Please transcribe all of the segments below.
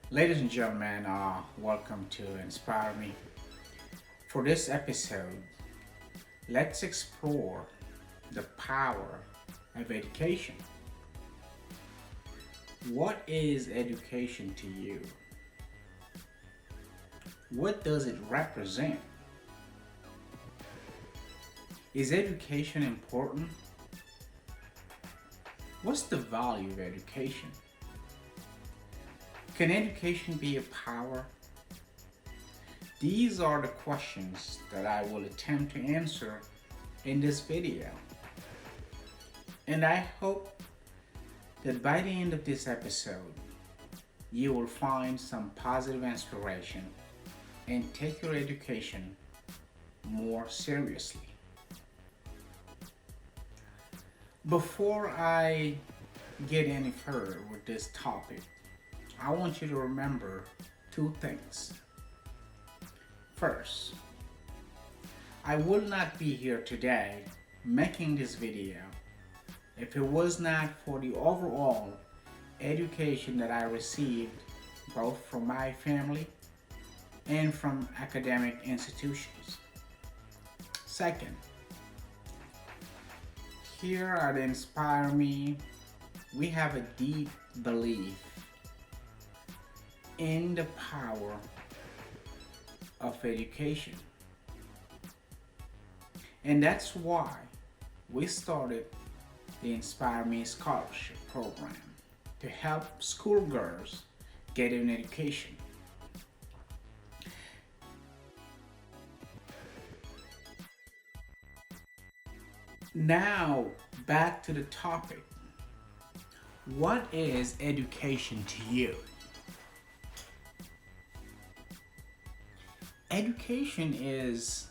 Ladies and gentlemen, welcome to Inspire Me. For this episode, let's explore the power of education. What is education to you? What does it represent? Is education important? What's the value of education? Can education be a power? These are the questions that I will attempt to answer in this video. And I hope that by the end of this episode, you will find some positive inspiration and take your education more seriously. Before I get any further with this topic, I want you to remember two things. First, I would not be here today making this video if it was not for the overall education that I received both from my family and from academic institutions. Second, here at Inspire Me, we have a deep belief in the power of education. And that's why we started the Inspire Me Scholarship Program to help schoolgirls get an education. Now, back to the topic. What is education to you? Education is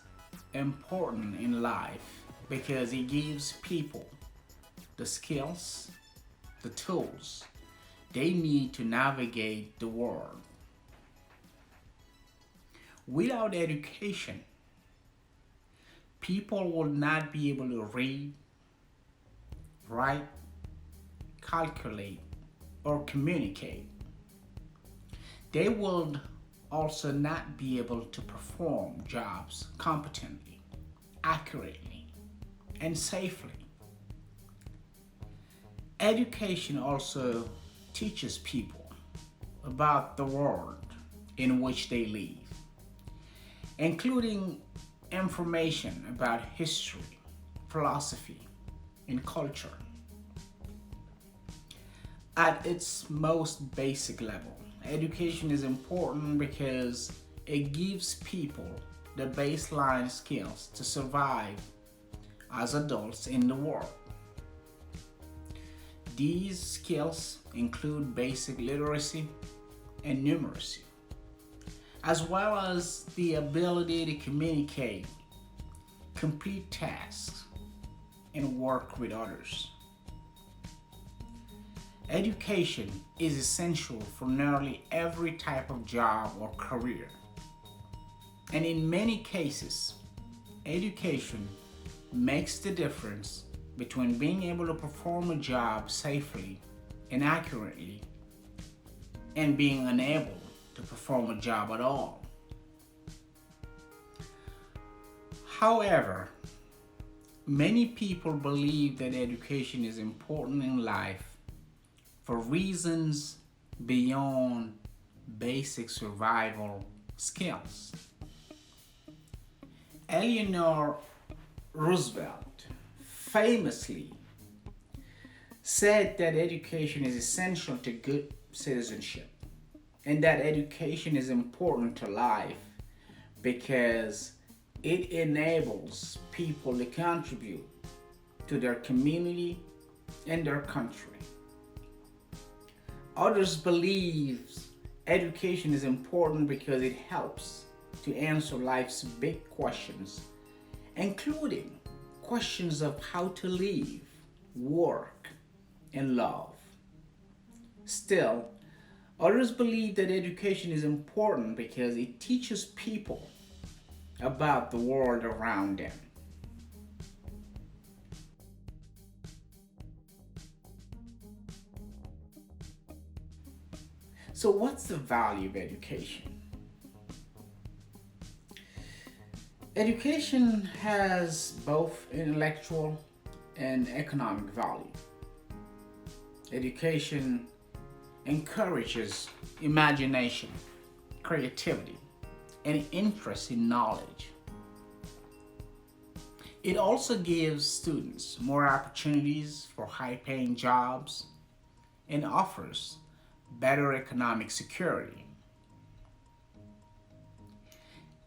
important in life because it gives people the skills, the tools they need to navigate the world. Without education, people will not be able to read, write, calculate, or communicate. They will also not be able to perform jobs competently, accurately, and safely. Education also teaches people about the world in which they live, including information about history, philosophy, and culture. At its most basic level, education is important because it gives people the baseline skills to survive as adults in the world. These skills include basic literacy and numeracy, as well as the ability to communicate, complete tasks, and work with others. Education is essential for nearly every type of job or career. And in many cases, education makes the difference between being able to perform a job safely and accurately and being unable to perform a job at all. However, many people believe that education is important in life for reasons beyond basic survival skills. Eleanor Roosevelt famously said that education is essential to good citizenship and that education is important to life because it enables people to contribute to their community and their country. Others believe education is important because it helps to answer life's big questions, including questions of how to live, work, and love. Still, others believe that education is important because it teaches people about the world around them. So, what's the value of education? Education has both intellectual and economic value. Education encourages imagination, creativity, and interest in knowledge. It also gives students more opportunities for high paying jobs and offers better economic security.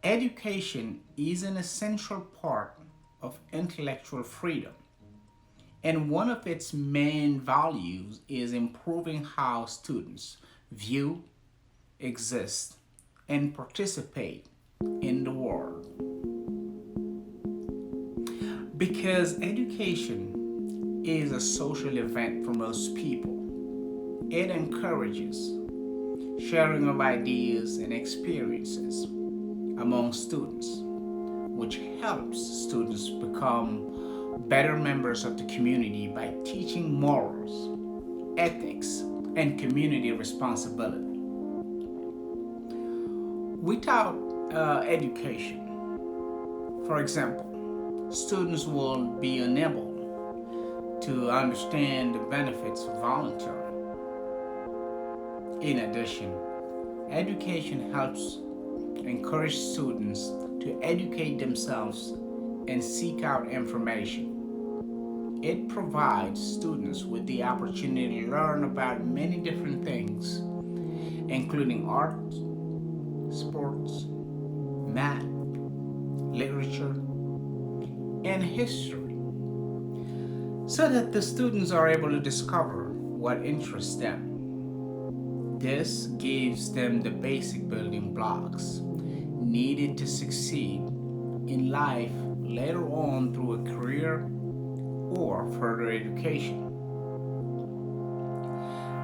Education is an essential part of intellectual freedom, and one of its main values is improving how students view, exist, and participate in the world. Because education is a social event for most people, it encourages sharing of ideas and experiences among students, which helps students become better members of the community by teaching morals, ethics, and community responsibility. Without education, for example, students will be unable to understand the benefits of volunteering. In addition, education helps encourage students to educate themselves and seek out information. It provides students with the opportunity to learn about many different things, including art, sports, math, literature, and history, so that the students are able to discover what interests them. This gives them the basic building blocks needed to succeed in life later on through a career or further education.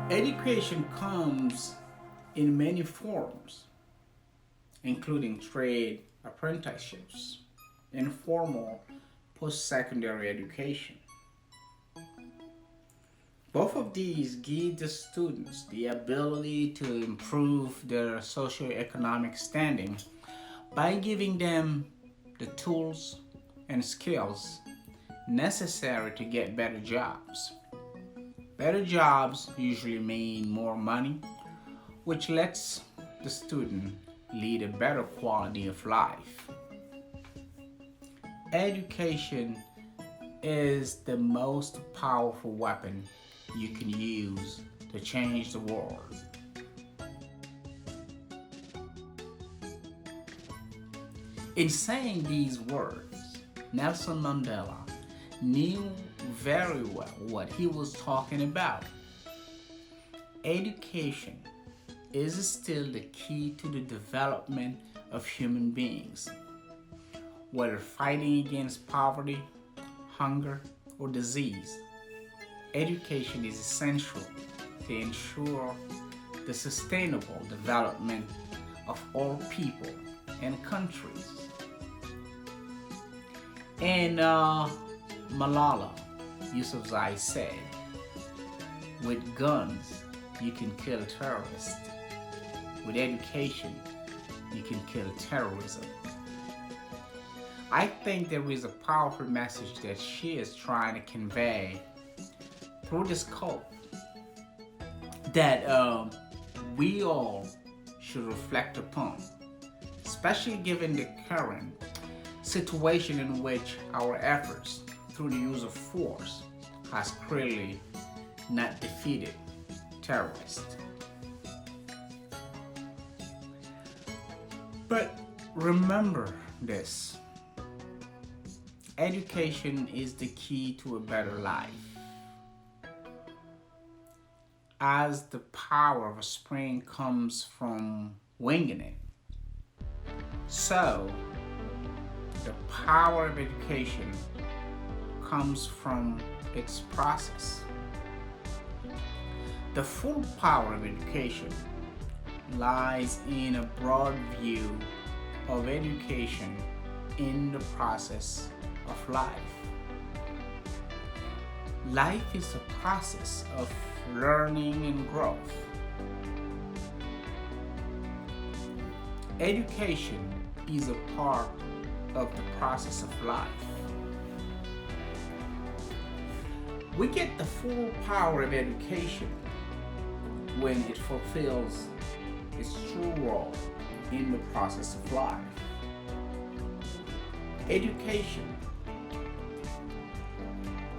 Education comes in many forms, including trade apprenticeships, informal post-secondary education. Both of these give the students the ability to improve their socioeconomic standing by giving them the tools and skills necessary to get better jobs. Better jobs usually mean more money, which lets the student lead a better quality of life. Education is the most powerful weapon you can use to change the world. In saying these words, Nelson Mandela knew very well what he was talking about. Education is still the key to the development of human beings. Whether fighting against poverty, hunger, or disease, education is essential to ensure the sustainable development of all people and countries. And Malala Yousafzai said, with guns, you can kill terrorists. With education, you can kill terrorism. I think there is a powerful message that she is trying to convey through this quote that we all should reflect upon, especially given the current situation in which our efforts through the use of force has clearly not defeated terrorists. But remember this: education is the key to a better life. As the power of a spring comes from winging it, so the power of education comes from its process. The full power of education lies in a broad view of education in the process of life. Life is a process of learning and growth. Education is a part of the process of life. We get the full power of education when it fulfills its true role in the process of life. Education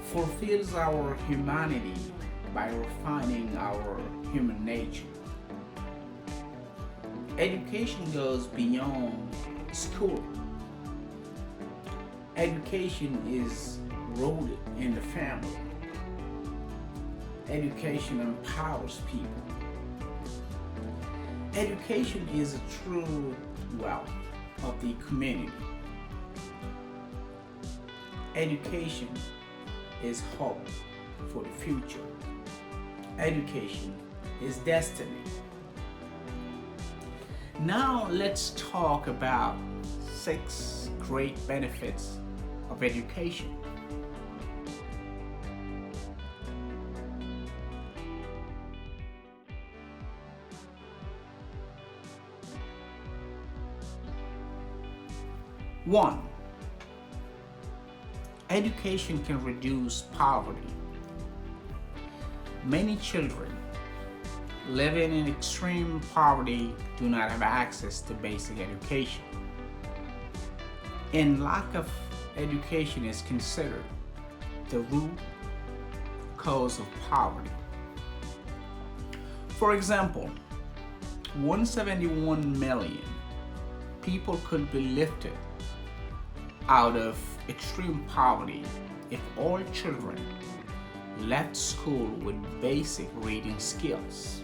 fulfills our humanity by refining our human nature. Education goes beyond school. Education is rooted in the family. Education empowers people. Education is a true wealth of the community. Education is hope for the future. Education is destiny. Now let's talk about 6 great benefits of education. One, education can reduce poverty. Many children living in extreme poverty do not have access to basic education, and lack of education is considered the root cause of poverty. For example, 171 million people could be lifted out of extreme poverty if all children left school with basic reading skills.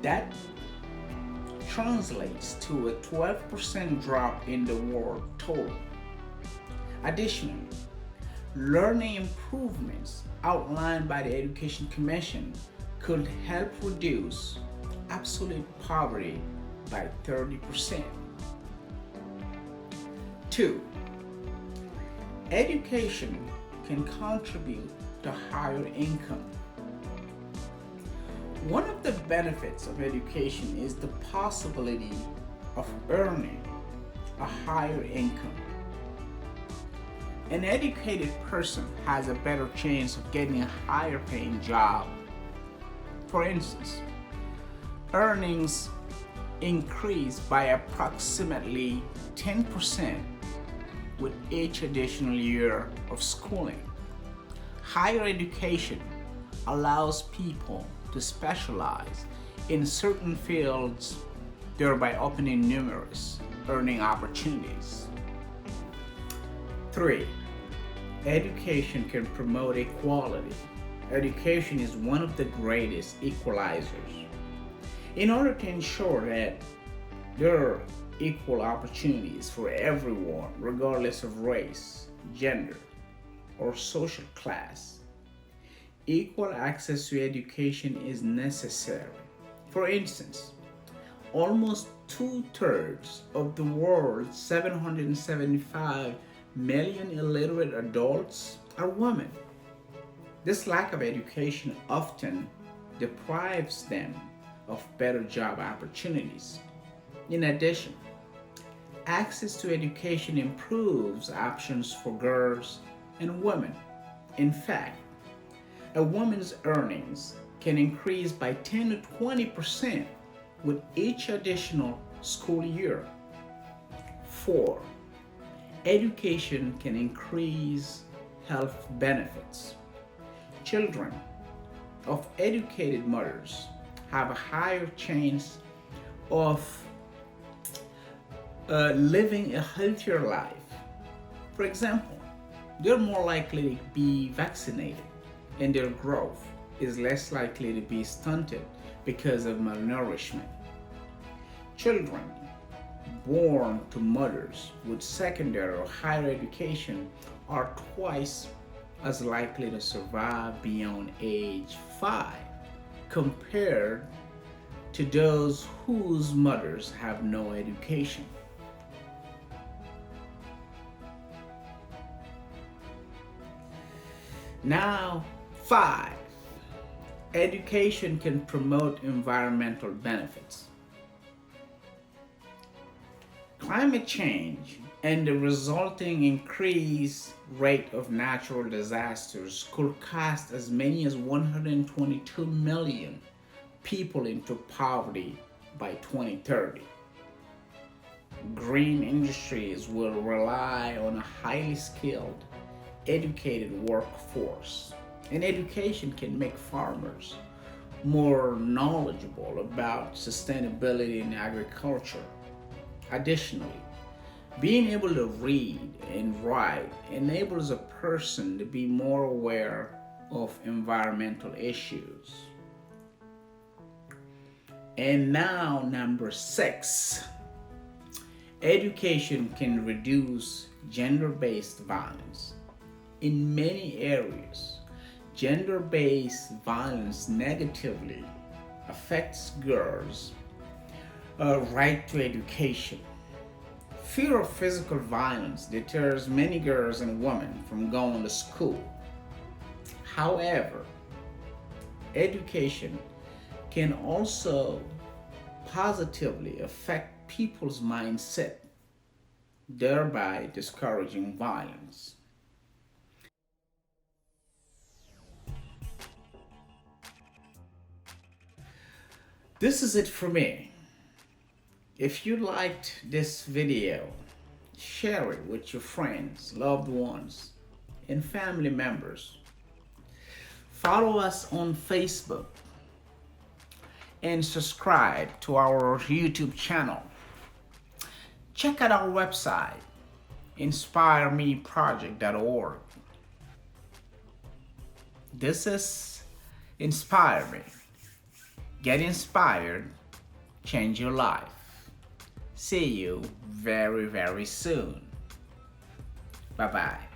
That translates to a 12% drop in the world total. Additionally, learning improvements outlined by the Education Commission could help reduce absolute poverty by 30%. 2. Education can contribute to higher income. One of the benefits of education is the possibility of earning a higher income. An educated person has a better chance of getting a higher paying job. For instance, earnings increase by approximately 10% with each additional year of schooling. Higher education allows people to specialize in certain fields, thereby opening numerous earning opportunities. 3. Education can promote equality. Education is one of the greatest equalizers. In order to ensure that there are equal opportunities for everyone, regardless of race, gender, or social class, equal access to education is necessary. For instance, almost 2/3 of the world's 775 million illiterate adults are women. This lack of education often deprives them of better job opportunities. In addition, access to education improves options for girls and women. In fact, a woman's earnings can increase by 10 to 20% with each additional school year. 4. Education can increase health benefits. Children of educated mothers have a higher chance of living a healthier life. For example, they're more likely to be vaccinated, and their growth is less likely to be stunted because of malnourishment. Children born to mothers with secondary or higher education are twice as likely to survive beyond age 5 compared to those whose mothers have no education. Now, 5. Education can promote environmental benefits. Climate change and the resulting increased rate of natural disasters could cast as many as 122 million people into poverty by 2030. Green industries will rely on a highly skilled, educated workforce, and education can make farmers more knowledgeable about sustainability in agriculture. Additionally, being able to read and write enables a person to be more aware of environmental issues. And now, number six, education can reduce gender based violence. In many areas, gender based violence negatively affects girls' right to education. Fear of physical violence deters many girls and women from going to school. However, education can also positively affect people's mindset, thereby discouraging violence. This is it for me. If you liked this video, share it with your friends, loved ones, and family members. Follow us on Facebook and subscribe to our YouTube channel. Check out our website, inspiremeproject.org. This is Inspire Me. Get inspired, change your life. See you very, very soon. Bye bye.